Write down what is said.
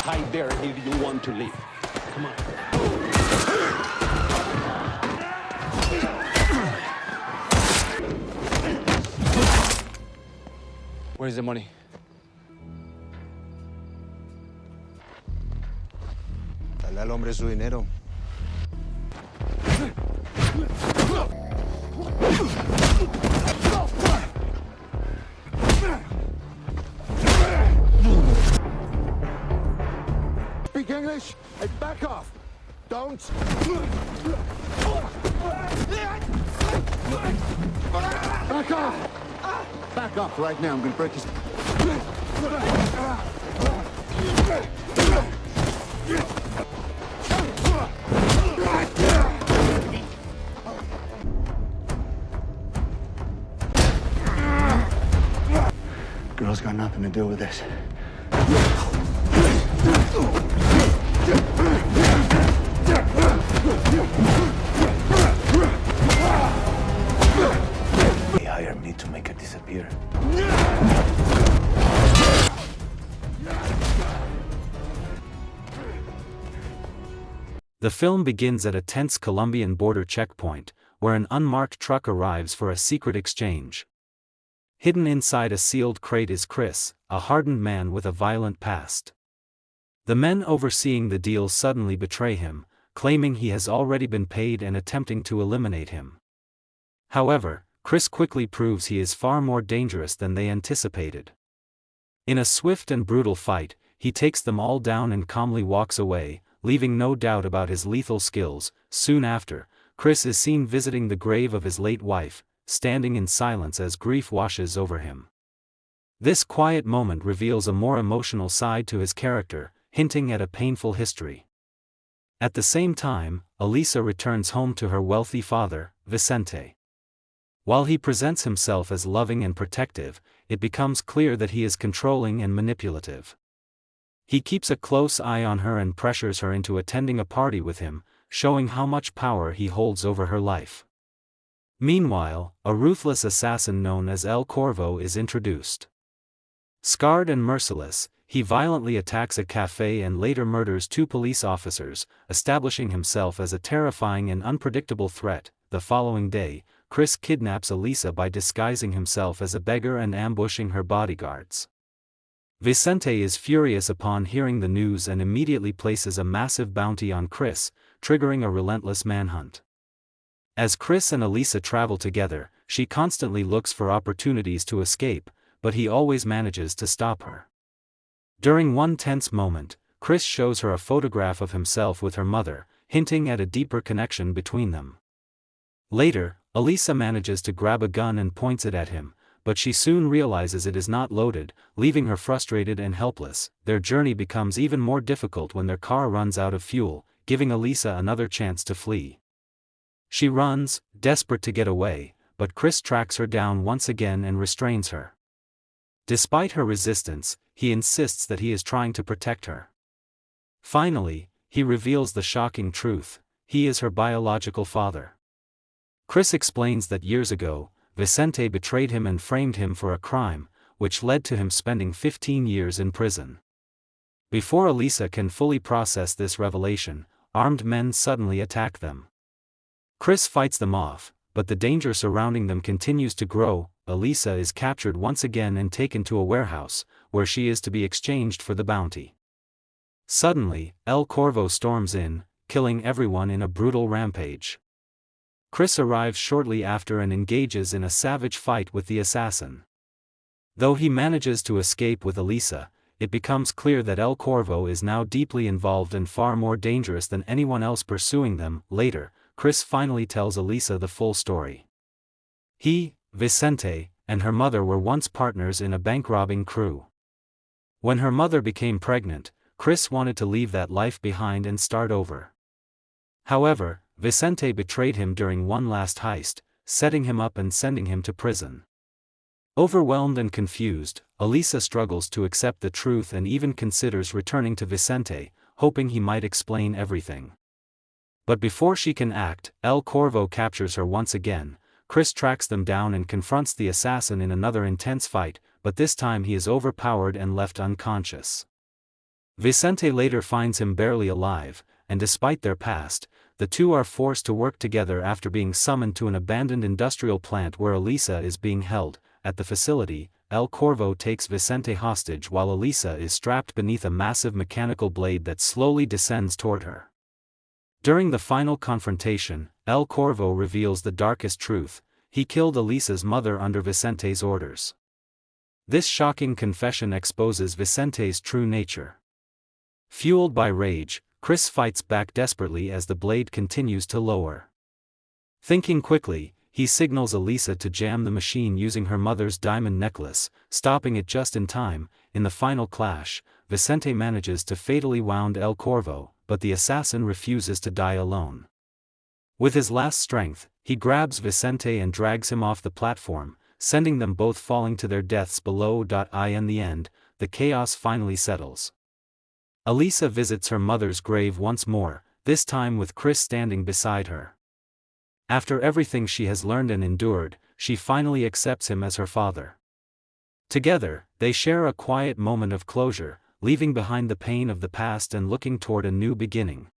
hide there if you want to leave. Come on. Where's the money? Dale al hombre su dinero. Speak English? Hey, back off. Don't. Back off. Back off right now. I'm going to break his... Girl's got nothing to do with this. He hired me to make her disappear. The film begins at a tense Colombian border checkpoint, where an unmarked truck arrives for a secret exchange. Hidden inside a sealed crate is Kris, a hardened man with a violent past. The men overseeing the deal suddenly betray him, claiming he has already been paid and attempting to eliminate him. However, Kris quickly proves he is far more dangerous than they anticipated. In a swift and brutal fight, he takes them all down and calmly walks away, leaving no doubt about his lethal skills. Soon after, Kris is seen visiting the grave of his late wife, standing in silence as grief washes over him. This quiet moment reveals a more emotional side to his character, hinting at a painful history. At the same time, Elisa returns home to her wealthy father, Vicente. While he presents himself as loving and protective, it becomes clear that he is controlling and manipulative. He keeps a close eye on her and pressures her into attending a party with him, showing how much power he holds over her life. Meanwhile, a ruthless assassin known as El Corvo is introduced. Scarred and merciless, he violently attacks a cafe and later murders 2 police officers, establishing himself as a terrifying and unpredictable threat. The following day, Kris kidnaps Elisa by disguising himself as a beggar and ambushing her bodyguards. Vicente is furious upon hearing the news and immediately places a massive bounty on Kris, triggering a relentless manhunt. As Kris and Elisa travel together, she constantly looks for opportunities to escape, but he always manages to stop her. During one tense moment, Kris shows her a photograph of himself with her mother, hinting at a deeper connection between them. Later, Elisa manages to grab a gun and points it at him, but she soon realizes it is not loaded, leaving her frustrated and helpless. Their journey becomes even more difficult when their car runs out of fuel, giving Elisa another chance to flee. She runs, desperate to get away, but Kris tracks her down once again and restrains her. Despite her resistance, he insists that he is trying to protect her. Finally, he reveals the shocking truth: he is her biological father. Kris explains that years ago, Vicente betrayed him and framed him for a crime, which led to him spending 15 years in prison. Before Elisa can fully process this revelation, armed men suddenly attack them. Kris fights them off, but the danger surrounding them continues to grow. Elisa is captured once again and taken to a warehouse, where she is to be exchanged for the bounty. Suddenly, El Corvo storms in, killing everyone in a brutal rampage. Kris arrives shortly after and engages in a savage fight with the assassin. Though he manages to escape with Elisa, it becomes clear that El Corvo is now deeply involved and far more dangerous than anyone else pursuing them. Later, Kris finally tells Elisa the full story. He, Vicente, and her mother were once partners in a bank-robbing crew. When her mother became pregnant, Kris wanted to leave that life behind and start over. However, Vicente betrayed him during one last heist, setting him up and sending him to prison. Overwhelmed and confused, Elisa struggles to accept the truth and even considers returning to Vicente, hoping he might explain everything. But before she can act, El Corvo captures her once again. Kris tracks them down and confronts the assassin in another intense fight, but this time he is overpowered and left unconscious. Vicente later finds him barely alive, and despite their past, the two are forced to work together after being summoned to an abandoned industrial plant where Elisa is being held. At the facility, El Corvo takes Vicente hostage while Elisa is strapped beneath a massive mechanical blade that slowly descends toward her. During the final confrontation, El Corvo reveals the darkest truth: he killed Elisa's mother under Vicente's orders. This shocking confession exposes Vicente's true nature. Fueled by rage, Kris fights back desperately as the blade continues to lower. Thinking quickly, he signals Elisa to jam the machine using her mother's diamond necklace, stopping it just in time. In the final clash, Vicente manages to fatally wound El Corvo, but the assassin refuses to die alone. With his last strength, he grabs Vicente and drags him off the platform, sending them both falling to their deaths below. In the end, the chaos finally settles. Elisa visits her mother's grave once more, this time with Kris standing beside her. After everything she has learned and endured, she finally accepts him as her father. Together, they share a quiet moment of closure, leaving behind the pain of the past and looking toward a new beginning.